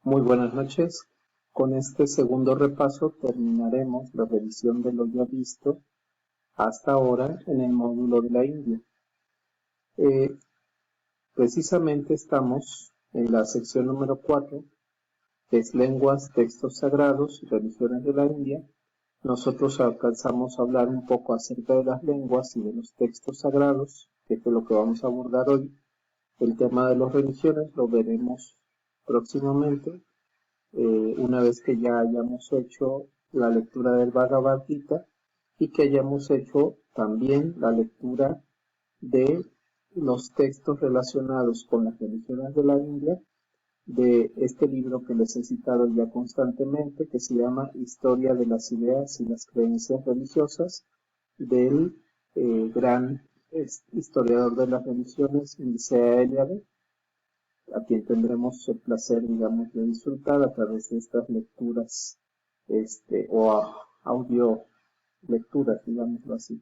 Muy buenas noches. Con este segundo repaso terminaremos la revisión de lo ya visto hasta ahora en el módulo de la India. Precisamente estamos en la sección número 4, que es lenguas, textos sagrados y religiones de la India. Nosotros alcanzamos a hablar un poco acerca de las lenguas y de los textos sagrados, que es lo que vamos a abordar hoy. El tema de las religiones lo veremos próximamente. Una vez que ya hayamos hecho la lectura del Bhagavad Gita y que hayamos hecho también la lectura de los textos relacionados con las religiones de la India, de este libro que les he citado ya constantemente, que se llama Historia de las ideas y las creencias religiosas, del gran historiador de las religiones, Mircea Eliade, a quien tendremos el placer, digamos, de disfrutar a través de estas lecturas, audio lecturas, digámoslo así.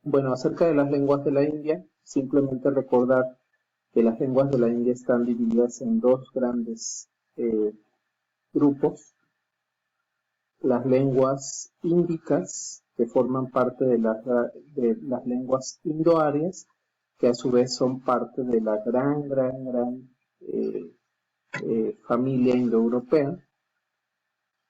Bueno, acerca de las lenguas de la India, simplemente recordar que las lenguas de la India están divididas en dos grandes grupos. Las lenguas índicas, que forman parte de las lenguas indoarias, que a su vez son parte de la gran familia indoeuropea.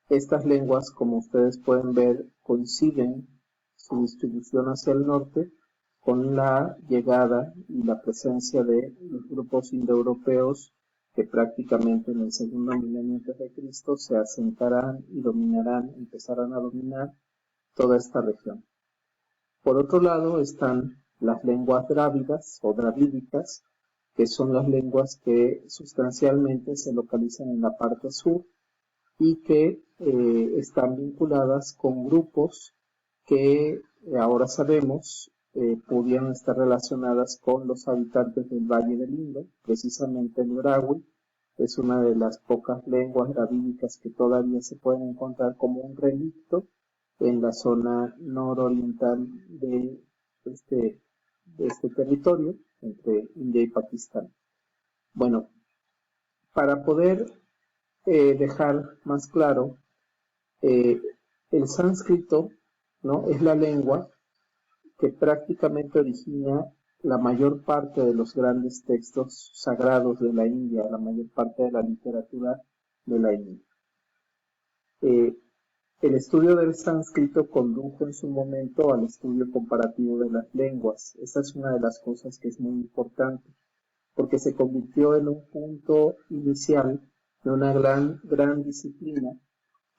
Estas lenguas, como ustedes pueden ver, coinciden su distribución hacia el norte con la llegada y la presencia de los grupos indoeuropeos que prácticamente en el segundo milenio antes de Cristo se asentarán y empezarán a dominar toda esta región. Por otro lado están las lenguas drávidas o dravídicas, que son las lenguas que sustancialmente se localizan en la parte sur y que están vinculadas con grupos que ahora sabemos podían estar relacionadas con los habitantes del Valle del Indo. Precisamente el Brahui es una de las pocas lenguas dravídicas que todavía se pueden encontrar como un relicto en la zona nororiental de este territorio entre India y Pakistán. Bueno, para poder dejar más claro, el sánscrito, ¿no?, es la lengua que prácticamente origina la mayor parte de los grandes textos sagrados de la India, la mayor parte de la literatura de la India. El estudio del sánscrito condujo en su momento al estudio comparativo de las lenguas. Esa es una de las cosas que es muy importante, porque se convirtió en un punto inicial de una gran disciplina,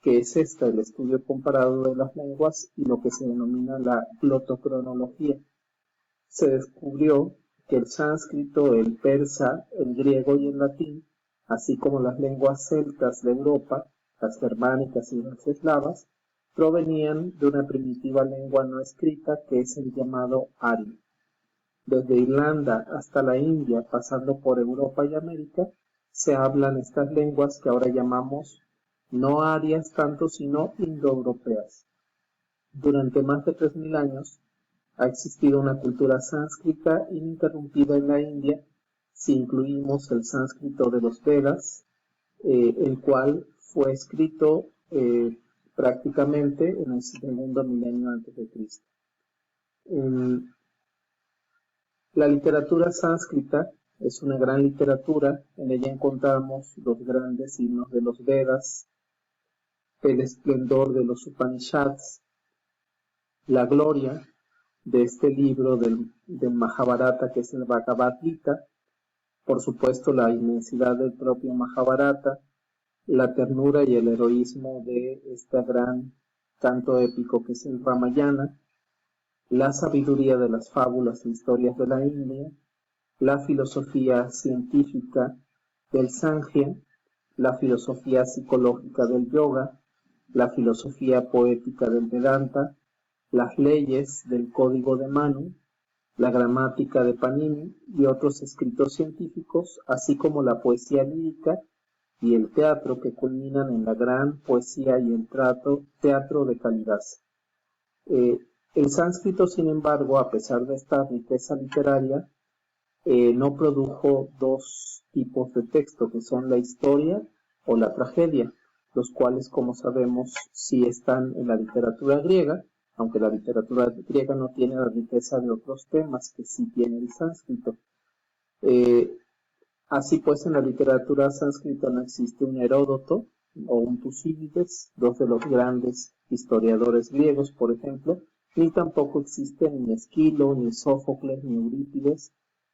que es el estudio comparado de las lenguas y lo que se denomina la glotocronología. Se descubrió que el sánscrito, el persa, el griego y el latín, así como las lenguas celtas de Europa, las germánicas y las eslavas, provenían de una primitiva lengua no escrita que es el llamado ario. Desde Irlanda hasta la India, pasando por Europa y América, se hablan estas lenguas que ahora llamamos no arias tanto, sino indoeuropeas. Durante más de 3000 años ha existido una cultura sánscrita ininterrumpida en la India, si incluimos el sánscrito de los Vedas, el cual fue escrito prácticamente en el segundo milenio antes de Cristo. La literatura sánscrita es una gran literatura. En ella encontramos los grandes himnos de los Vedas, el esplendor de los Upanishads, la gloria de este libro del Mahabharata, que es el Bhagavad Gita, por supuesto la inmensidad del propio Mahabharata, la ternura y el heroísmo de este gran canto épico que es el Ramayana, la sabiduría de las fábulas e historias de la India, la filosofía científica del Sankhya, la filosofía psicológica del yoga, la filosofía poética del Vedanta, las leyes del Código de Manu, la gramática de Panini y otros escritos científicos, así como la poesía lírica y el teatro, que culminan en la gran poesía y el teatro de Kalidasa. El sánscrito, sin embargo, a pesar de esta riqueza literaria, no produjo dos tipos de texto, que son la historia o la tragedia, los cuales, como sabemos, sí están en la literatura griega, aunque la literatura griega no tiene la riqueza de otros temas que sí tiene el sánscrito. Así pues, en la literatura sánscrita no existe un Heródoto o un Tucídides, dos de los grandes historiadores griegos, por ejemplo, ni tampoco existen ni Esquilo, ni Sófocles, ni Eurípides,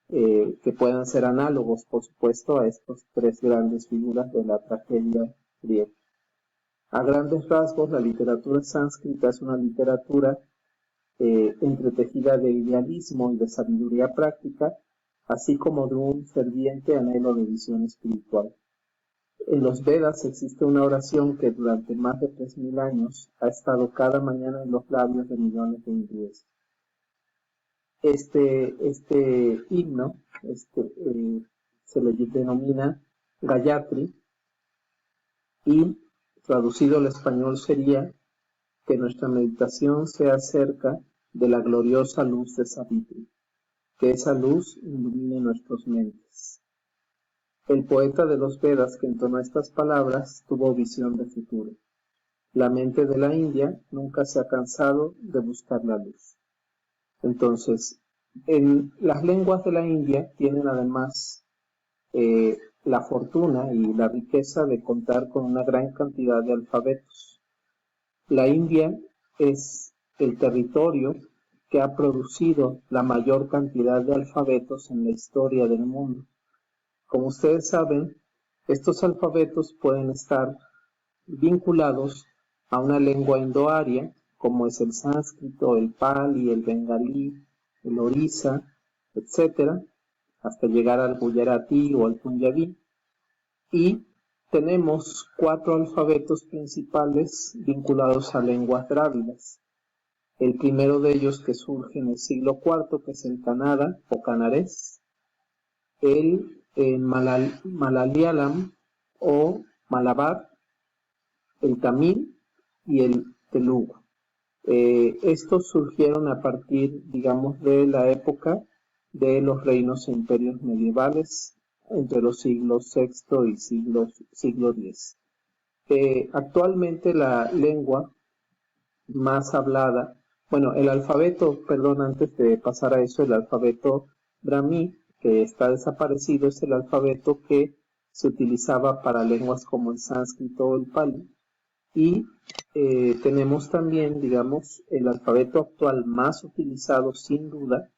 que puedan ser análogos, por supuesto, a estos tres grandes figuras de la tragedia griega. A grandes rasgos, la literatura sánscrita es una literatura entretejida de idealismo y de sabiduría práctica, así como de un ferviente anhelo de visión espiritual. En los Vedas existe una oración que durante más de 3000 años ha estado cada mañana en los labios de millones de hindúes. Este himno se le denomina Gayatri y traducido al español sería que nuestra meditación sea acerca de la gloriosa luz de Savitri, que esa luz ilumine nuestras mentes. El poeta de los Vedas que entonó estas palabras tuvo visión de futuro. La mente de la India nunca se ha cansado de buscar la luz. Entonces, en las lenguas de la India tienen además la fortuna y la riqueza de contar con una gran cantidad de alfabetos. La India es el territorio que ha producido la mayor cantidad de alfabetos en la historia del mundo. Como ustedes saben, estos alfabetos pueden estar vinculados a una lengua indoaria, como es el sánscrito, el pali, el bengalí, el orissa, etc., hasta llegar al gujarati o al punjabí. Y tenemos 4 alfabetos principales vinculados a lenguas drávidas. El primero de ellos, que surge en el siglo IV, que es el Kannada o canarés, el Malayalam o Malabar, el tamil y el telugu. Estos surgieron a partir, digamos, de la época de los reinos e imperios medievales entre los siglos VI y siglo X. Actualmente la lengua más hablada, bueno, el alfabeto, perdón, antes de pasar a eso, el alfabeto brahmi, que está desaparecido, es el alfabeto que se utilizaba para lenguas como el sánscrito o el pali. Y tenemos también, digamos, el alfabeto actual más utilizado sin duda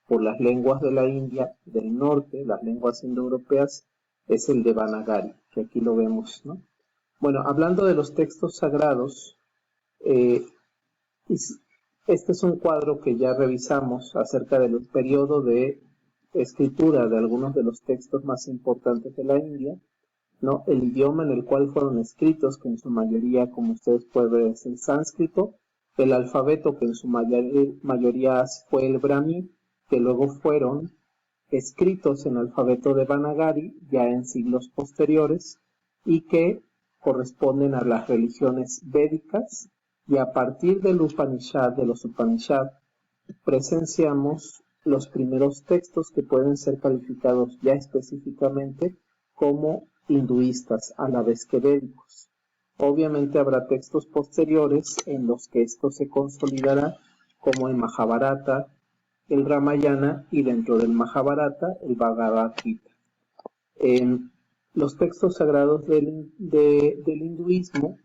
por las lenguas de la India del norte, las lenguas indoeuropeas, es el Devanagari, que aquí lo vemos, ¿no? Bueno, hablando de los textos sagrados, este es un cuadro que ya revisamos acerca del periodo de escritura de algunos de los textos más importantes de la India, ¿no? El idioma en el cual fueron escritos, que en su mayoría, como ustedes pueden ver, es el sánscrito, el alfabeto, que en su mayoría fue el brahmi, que luego fueron escritos en alfabeto Devanagari, ya en siglos posteriores, y que corresponden a las religiones védicas, y a partir de los Upanishad, presenciamos los primeros textos que pueden ser calificados ya específicamente como hinduistas, a la vez que védicos. Obviamente habrá textos posteriores en los que esto se consolidará, como el Mahabharata, el Ramayana y dentro del Mahabharata el Bhagavad Gita. Los textos sagrados del hinduismo,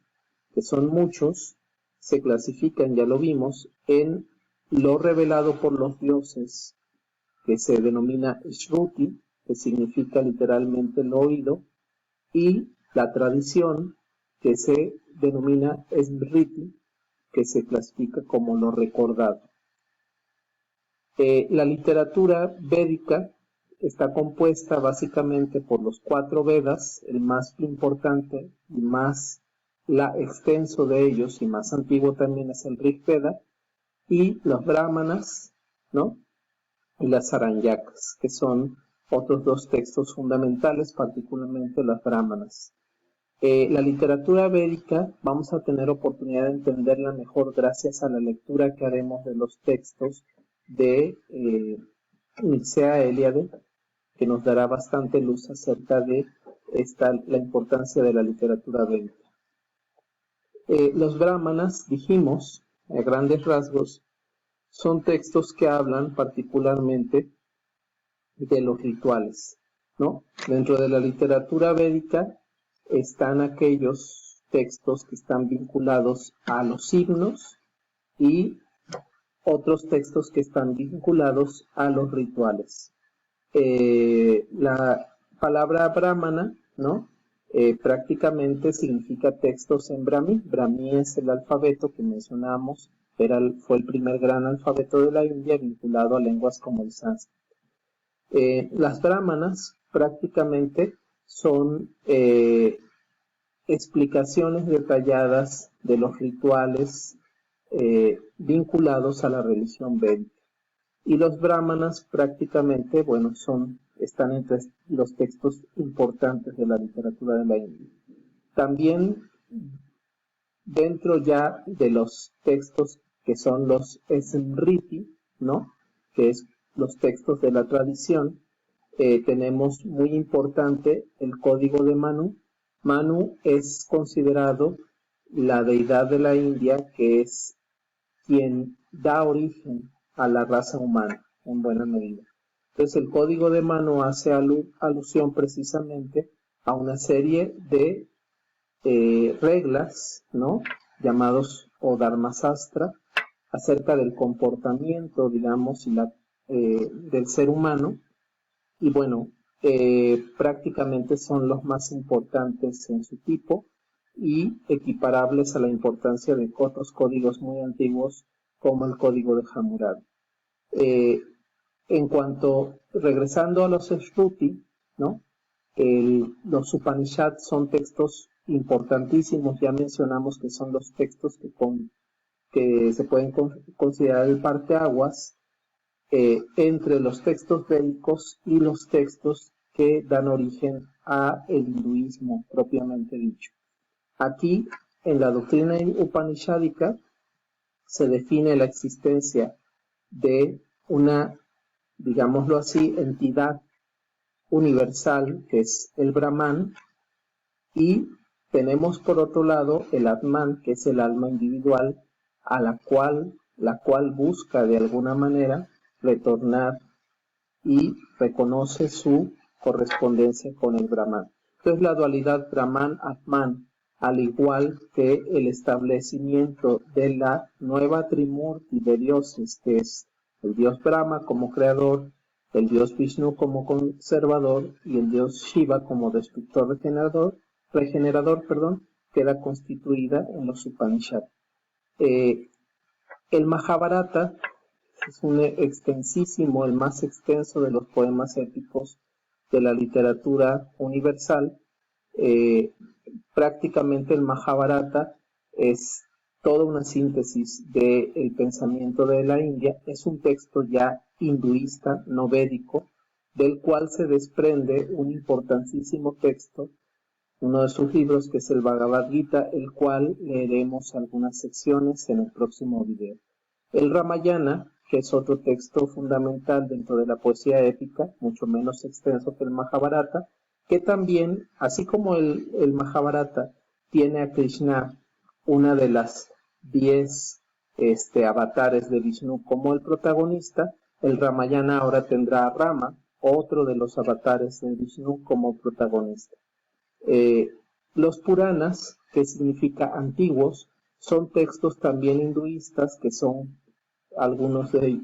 que son muchos, se clasifican, ya lo vimos, en lo revelado por los dioses, que se denomina Shruti, que significa literalmente lo oído, y la tradición, que se denomina Smriti, que se clasifica como lo recordado. La literatura védica está compuesta básicamente por los 4 Vedas, el más importante y más extenso de ellos y más antiguo también es el Rig Veda, y los Brahmanas, ¿no? Y las Aranyakas, que son otros 2 textos fundamentales, particularmente las Brahmanas. La literatura védica vamos a tener oportunidad de entenderla mejor gracias a la lectura que haremos de los textos de Mircea Eliade, que nos dará bastante luz acerca de la importancia de la literatura védica. Los brahmanas, dijimos, a grandes rasgos, son textos que hablan particularmente de los rituales, ¿no? Dentro de la literatura védica están aquellos textos que están vinculados a los signos y otros textos que están vinculados a los rituales. La palabra brahmana, ¿no? Prácticamente significa textos en Brahmi. Brahmi es el alfabeto que mencionamos, fue el primer gran alfabeto de la India vinculado a lenguas como el sánscrito. Las brahmanas prácticamente son explicaciones detalladas de los rituales vinculados a la religión védica. Y los brahmanas prácticamente, bueno, están entre los textos importantes de la literatura de la India. También dentro ya de los textos que son los Smriti, ¿no? Que es los textos de la tradición, tenemos muy importante el código de Manu. Manu es considerado la deidad de la India, que es quien da origen a la raza humana, en buena medida. Entonces el código de Manu hace alusión precisamente a una serie de reglas, ¿no? Llamados o Dharmasastra, acerca del comportamiento, digamos, del ser humano. Y bueno, prácticamente son los más importantes en su tipo y equiparables a la importancia de otros códigos muy antiguos como el código de Hammurabi. Regresando a los Shruti, ¿no? Los Upanishads son textos importantísimos. Ya mencionamos que son los textos que se pueden considerar el parteaguas entre los textos védicos y los textos que dan origen a el hinduismo propiamente dicho. Aquí, en la doctrina upanishádica, se define la existencia de una, digámoslo así, entidad universal, que es el Brahman, y tenemos por otro lado el Atman, que es el alma individual, a la cual busca de alguna manera retornar y reconoce su correspondencia con el Brahman. Entonces la dualidad Brahman-Atman, al igual que el establecimiento de la nueva Trimurti de dioses, que es el dios Brahma como creador, el dios Vishnu como conservador y el dios Shiva como destructor regenerador, queda constituida en los Upanishads. El Mahabharata es un extensísimo, el más extenso de los poemas épicos de la literatura universal. Prácticamente el Mahabharata es toda una síntesis del pensamiento de la India. Es un texto ya hinduista, no védico, del cual se desprende un importantísimo texto, uno de sus libros, que es el Bhagavad Gita, el cual leeremos algunas secciones en el próximo video. El Ramayana, que es otro texto fundamental dentro de la poesía épica, mucho menos extenso que el Mahabharata, que también, así como el Mahabharata tiene a Krishna, una de las 10 avatares de Vishnu, como el protagonista, el Ramayana ahora tendrá a Rama, otro de los avatares de Vishnu, como protagonista. Los Puranas, que significa antiguos, son textos también hinduistas, que son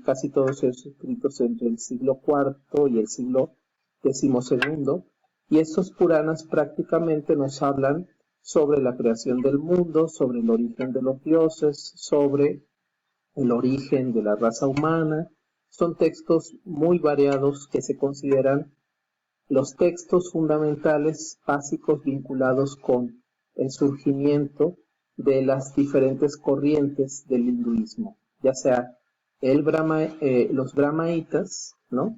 casi todos ellos escritos entre el siglo IV y el siglo XII, y estos Puranas prácticamente nos hablan sobre la creación del mundo, sobre el origen de los dioses, sobre el origen de la raza humana. Son textos muy variados que se consideran los textos fundamentales básicos vinculados con el surgimiento de las diferentes corrientes del hinduismo, ya sea los brahmaitas, ¿no?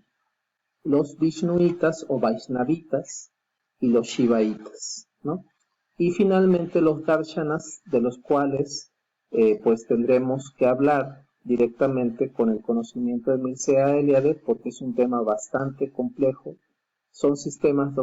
Los vishnuitas o vaishnavitas y los shivaitas, ¿no? Y finalmente los darshanas, de los cuales pues tendremos que hablar directamente con el conocimiento de Mircea Eliade, porque es un tema bastante complejo son sistemas